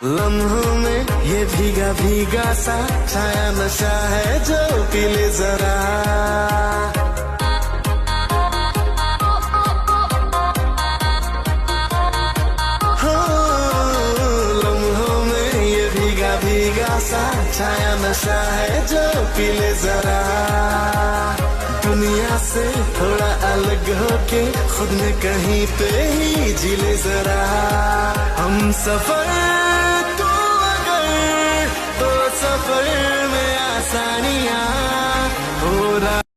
लम्हों में ये भीगा भीगा सा छाया नशा है जो पी ले जरा। लम्हों में ये भीगा भीगा सा छाया नशा है जो पी ले जरा। दुनिया से थोड़ा अलग होके खुद में कहीं पे ही जी ले जरा। हम सफर तो अगर तो सफर